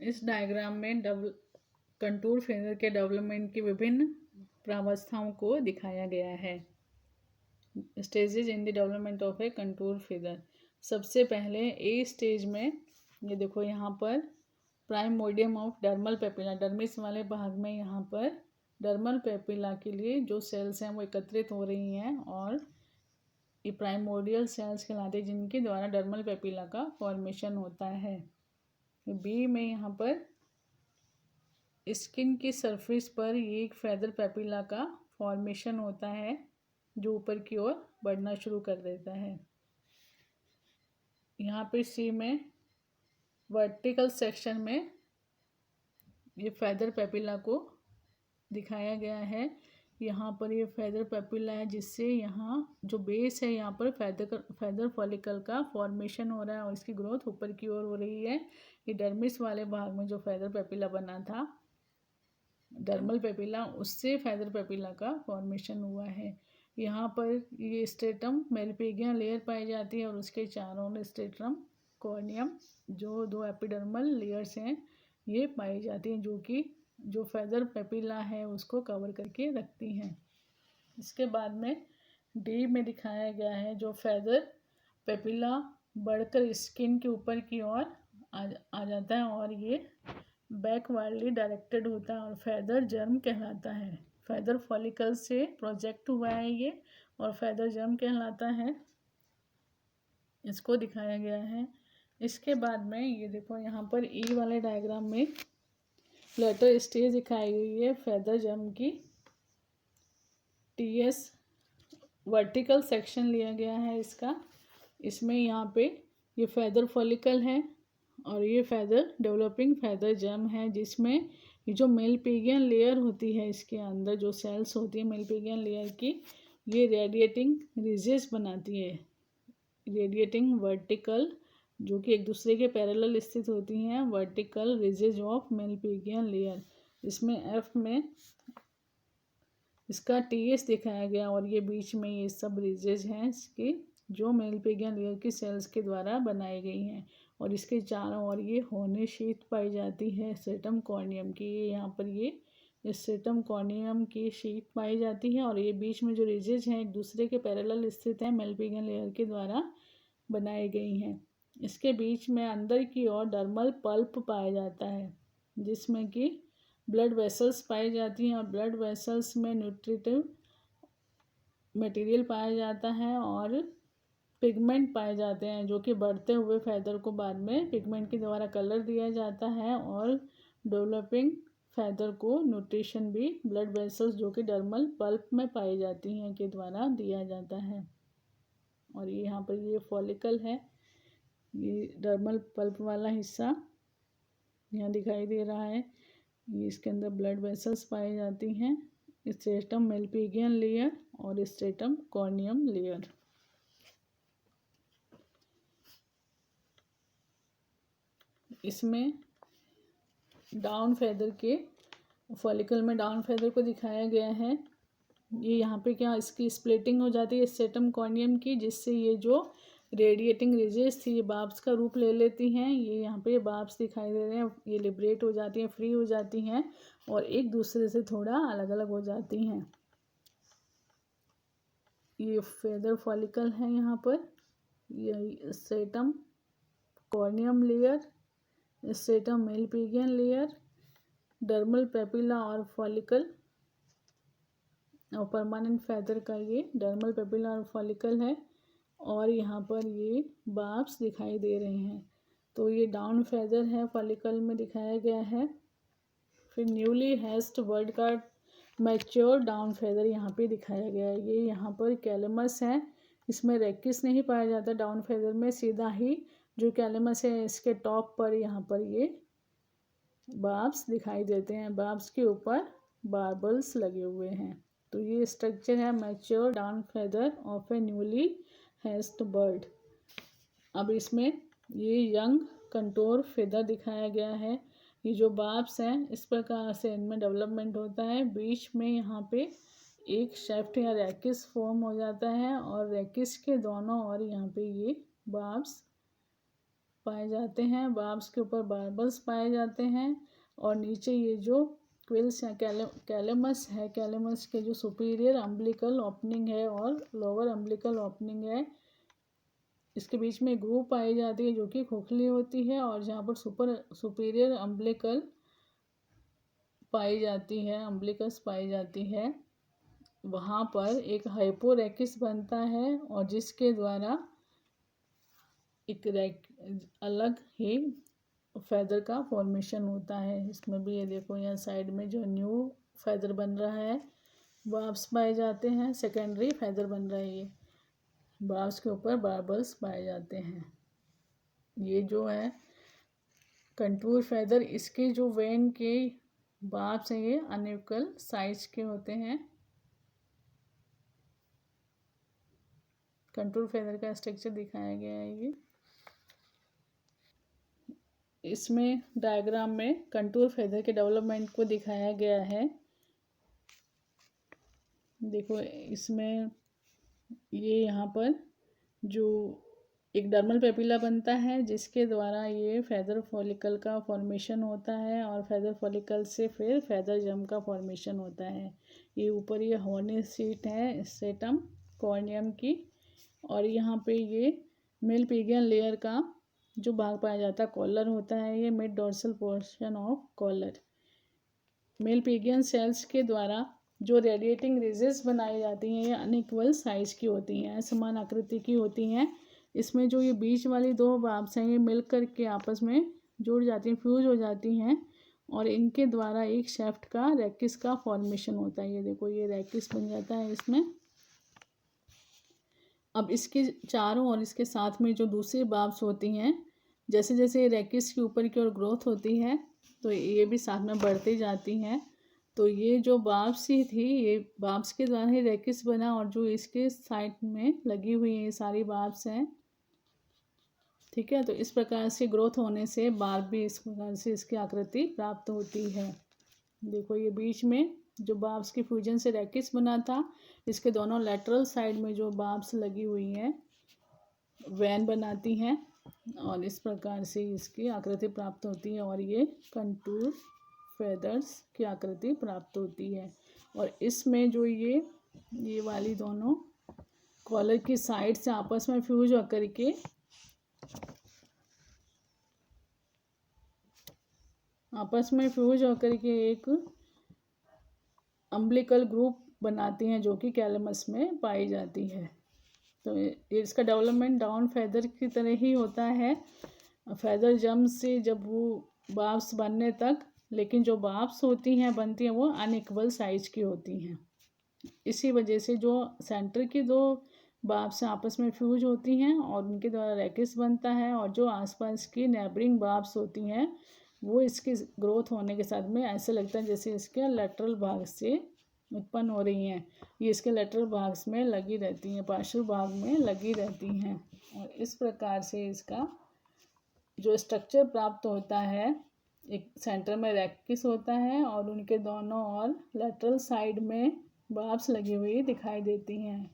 इस डायग्राम में contour figure के डेवलपमेंट की विभिन्न प्रावस्थाओं को दिखाया गया है। Stages in the development of A contour figure. सबसे पहले ए स्टेज में ये देखो, यहाँ पर प्राइमोर्डियम ऑफ डर्मल पेपिला, डर्मिस वाले भाग में यहाँ पर डर्मल पेपिला के लिए जो सेल्स हैं वो एकत्रित हो रही हैं और ये प्राइमोर्डियल सेल्स कहलाते हैं जिनके द्वारा डर्मल पेपिला का फॉर्मेशन होता है। बी में यहाँ पर स्किन की सरफेस पर ये एक फेदर पेपिला का फॉर्मेशन होता है जो ऊपर की ओर बढ़ना शुरू कर देता है। यहाँ पे सी में वर्टिकल सेक्शन में ये फेदर पेपिला को दिखाया गया है। यहाँ पर ये फेदर पेपिला है जिससे यहाँ जो बेस है यहाँ पर फेदर फॉलिकल का फॉर्मेशन हो रहा है और इसकी ग्रोथ ऊपर की ओर हो रही है। ये डर्मिस वाले भाग में जो फेदर पेपिला बना था, डर्मल पेपिला, उससे फेदर पेपिला का फॉर्मेशन हुआ है। यहाँ पर ये स्ट्रेटम मेलपिगिया लेयर पाई जाती है और उसके चारों में स्ट्रेटम कॉर्नियम जो दो एपिडर्मल लेयर्स हैं ये पाई जाती हैं जो कि जो फेदर पेपिला है उसको कवर करके रखती हैं। इसके बाद में डी में दिखाया गया है जो फेदर पेपिला बढ़कर स्किन के ऊपर की ओर आ जाता है और ये बैकवर्डली डायरेक्टेड होता है और फेदर जर्म कहलाता है। फेदर फॉलिकल से प्रोजेक्ट हुआ है ये और फेदर जर्म कहलाता है, इसको दिखाया गया है। इसके बाद में ये देखो, यहाँ पर ई वाले डायग्राम में लेटर स्टेज दिखाई गई है फेदर जर्म की। टीएस वर्टिकल सेक्शन लिया गया है इसका। इसमें यहाँ पे ये फेदर फॉलिकल है और ये फेदर डेवलपिंग फेदर जर्म है जिसमें ये जो मेलपिगियन लेयर होती है इसके अंदर जो सेल्स होती है मेलपिगियन लेयर की, ये रेडिएटिंग रिजेस बनाती है। रेडिएटिंग वर्टिकल जो कि एक दूसरे के पैरेलल स्थित होती हैं, vertical ridges of Malpighian layer. इसमें एफ में इसका टीएस दिखाया गया और ये बीच में ये सब रिजेज हैं इसकी जो मेलपिगियन लेयर की सेल्स के द्वारा बनाई गई हैं और इसके चारों ओर ये होने शीट पाई जाती है स्ट्रेटम कॉर्नियम की। ये यहाँ पर ये स्ट्रेटम कॉर्नियम की शीट पाई जाती है और ये बीच में जो रिजेज हैं एक दूसरे के पैरेलल स्थित हैं, मेलपिगियन लेयर के द्वारा बनाई गई हैं। इसके बीच में अंदर की ओर डर्मल पल्प पाया जाता है जिसमें कि ब्लड वेसल्स पाई जाती हैं और ब्लड वेसल्स में न्यूट्रिटिव मटेरियल पाया जाता है और पिगमेंट पाए जाते हैं जो कि बढ़ते हुए फेदर को बाद में पिगमेंट के द्वारा कलर दिया जाता है और डेवलपिंग फेदर को न्यूट्रिशन भी ब्लड वेसल्स जो कि डर्मल पल्प में पाई जाती हैं के द्वारा दिया जाता है। और ये यहाँ पर ये फॉलिकल है, ये डर्मल पल्प वाला हिस्सा यहाँ दिखाई दे रहा है। ये इसके अंदर ब्लड वेसल्स पाई जाती हैं, स्ट्रेटम मेलपिगियन लेयर और स्ट्रेटम कॉर्नियम लेयर। इसमें डाउन फेदर के फॉलिकल में डाउन फेदर को दिखाया गया है। ये यहाँ पे क्या इसकी स्प्लिटिंग हो जाती है स्ट्रेटम कॉर्नियम की जिससे ये जो रेडिएटिंग रिजेस थी ये बार्ब्स का रूप ले लेती हैं। ये यहाँ पे बार्ब्स दिखाई दे रहे हैं, ये लिबरेट हो जाती हैं, फ्री हो जाती हैं और एक दूसरे से थोड़ा अलग अलग हो जाती हैं। ये फेदर फॉलिकल है यहाँ पर, ये stratum corneum layer, stratum Malpighian layer, dermal papilla और फॉलिकल और परमानेंट फेदर का ये डर्मल पेपिला और फॉलिकल है और यहाँ पर ये बार्ब्स दिखाई दे रहे हैं। तो ये डाउन फेदर है फॉलिकल में दिखाया गया है। फिर न्यूली हैच्ड वर्ड का मैच्योर डाउन फेदर यहाँ पे दिखाया गया है। ये यहाँ पर कैलेमस है, इसमें रेकिस नहीं पाया जाता डाउन फेदर में, सीधा ही जो कैलेमस है इसके टॉप पर यहाँ पर ये बार्ब्स दिखाई देते हैं, बार्ब्स के ऊपर बार्बल्स लगे हुए हैं। तो ये स्ट्रक्चर है mature down feather of A newly hatched bird. अब इसमें ये यंग कंटोर फेदर दिखाया गया है। ये जो बार्ब्स हैं इस प्रकार से इनमें डेवलपमेंट होता है। बीच में यहाँ पे एक शेफ्ट या रैकिस फॉर्म हो जाता है और रैकिस के दोनों ओर यहाँ पे ये बार्ब्स पाए जाते हैं, बार्ब्स के ऊपर बार्बल्स पाए जाते हैं, और नीचे ये जो क्विल्स हैं, कैलेमस है, कैलेमस के जो सुपीरियर अम्बिलिकल ओपनिंग है और लोअर अम्बिलिकल ओपनिंग है, इसके बीच में ग्रूव पाई जाती है जो कि खोखली होती है, और जहाँ पर सुपीरियर अम्बिलिकल पाई जाती है, अम्बिलिकस पाई जाती है, वहाँ पर एक हाइपोरेकिस बनता है, और जिसके द्वारा एक अलग ही फैदर का फॉर्मेशन होता है। इसमें भी ये देखो, यहाँ साइड में जो न्यू फैदर बन रहा है, बार्ब्स पाए जाते हैं, सेकेंडरी फैदर बन रहा है, ये बार्ब्स के ऊपर बार्बल्स पाए जाते हैं। ये जो है कंटूर फैदर, इसके जो वेन के बार्ब्स हैं ये अनइक्वल साइज के होते हैं। कंटूर फैदर का स्ट्रक्चर दिखाया गया है ये। इसमें डायग्राम में कंटूर फैदर के डेवलपमेंट को दिखाया गया है। देखो इसमें ये यहाँ पर जो एक डर्मल पेपिला बनता है, जिसके द्वारा ये फैदर फॉलिकल का फॉर्मेशन होता है, और फैदर फॉलिकल से फिर फैदर जम का फॉर्मेशन होता है। ये ऊपर ये हॉर्नी सीट है स्ट्रेटम कॉर्नियम की, और यहाँ पे ये मेल पीगियन लेयर का जो भाग पाया जाता है, कॉलर होता है, ये mid dorsal portion of collar. Malpighian cells के द्वारा जो रेडिएटिंग रिजेस बनाई जाती हैं, ये अनइक्वल साइज की होती हैं, समान आकृति की होती हैं। इसमें जो ये बीच वाली दो बार्ब्स हैं, ये मिल कर के आपस में जुड़ जाती हैं, फ्यूज हो जाती हैं, और इनके द्वारा एक शेफ्ट का रैकिस का फॉर्मेशन होता है। ये देखो, ये रैकिस बन जाता है इसमें। अब इसके चारों और इसके साथ में जो दूसरी बार्ब्स होती हैं, जैसे जैसे रैकिस के ऊपर की ओर ग्रोथ होती है, तो ये भी साथ में बढ़ती जाती हैं। तो ये जो बार्ब्स ही थी, ये बार्ब्स के द्वारा ही रैकिस बना, और जो इसके साइड में लगी हुई है ये सारी बार्ब्स हैं, ठीक है। तो इस प्रकार से ग्रोथ होने से बार्ब भी इस प्रकार से इसकी आकृति प्राप्त होती है। देखो, ये बीच में जो बार्ब्स के फ्यूजन से रैकिस बना था, इसके दोनों लेटरल साइड में जो बार्ब्स लगी हुई हैं वैन बनाती हैं, और इस प्रकार से इसकी आकृति प्राप्त होती है, और ये कंटूर फैदर्स की आकृति प्राप्त होती है। और इसमें जो ये वाली दोनों कॉलर की साइड से आपस में फ्यूज होकर के एक अम्बिलिकल ग्रुप बनाती हैं, जो कि कैलेमस में पाई जाती है। तो इसका डेवलपमेंट डाउन फैदर की तरह ही होता है, फैदर जम से जब वो बार्ब्स बनने तक, लेकिन जो बार्ब्स होती हैं बनती हैं वो अनइक्वल साइज की होती हैं। इसी वजह से जो सेंटर की दो बार्ब्स आपस में फ्यूज होती हैं और उनके द्वारा रैकिस बनता है, और जो आसपास की नेबरिंग बार्ब्स होती हैं वो इसकी ग्रोथ होने के साथ में ऐसे लगता है जैसे इसके लेटरल भाग से उत्पन्न हो रही हैं। ये इसके लेटरल भाग में लगी रहती हैं, पार्श्व भाग में लगी रहती हैं, और इस प्रकार से इसका जो स्ट्रक्चर प्राप्त होता है, एक सेंटर में रैकिस होता है और उनके दोनों और लेटरल साइड में बार्ब्स लगी हुई दिखाई देती हैं।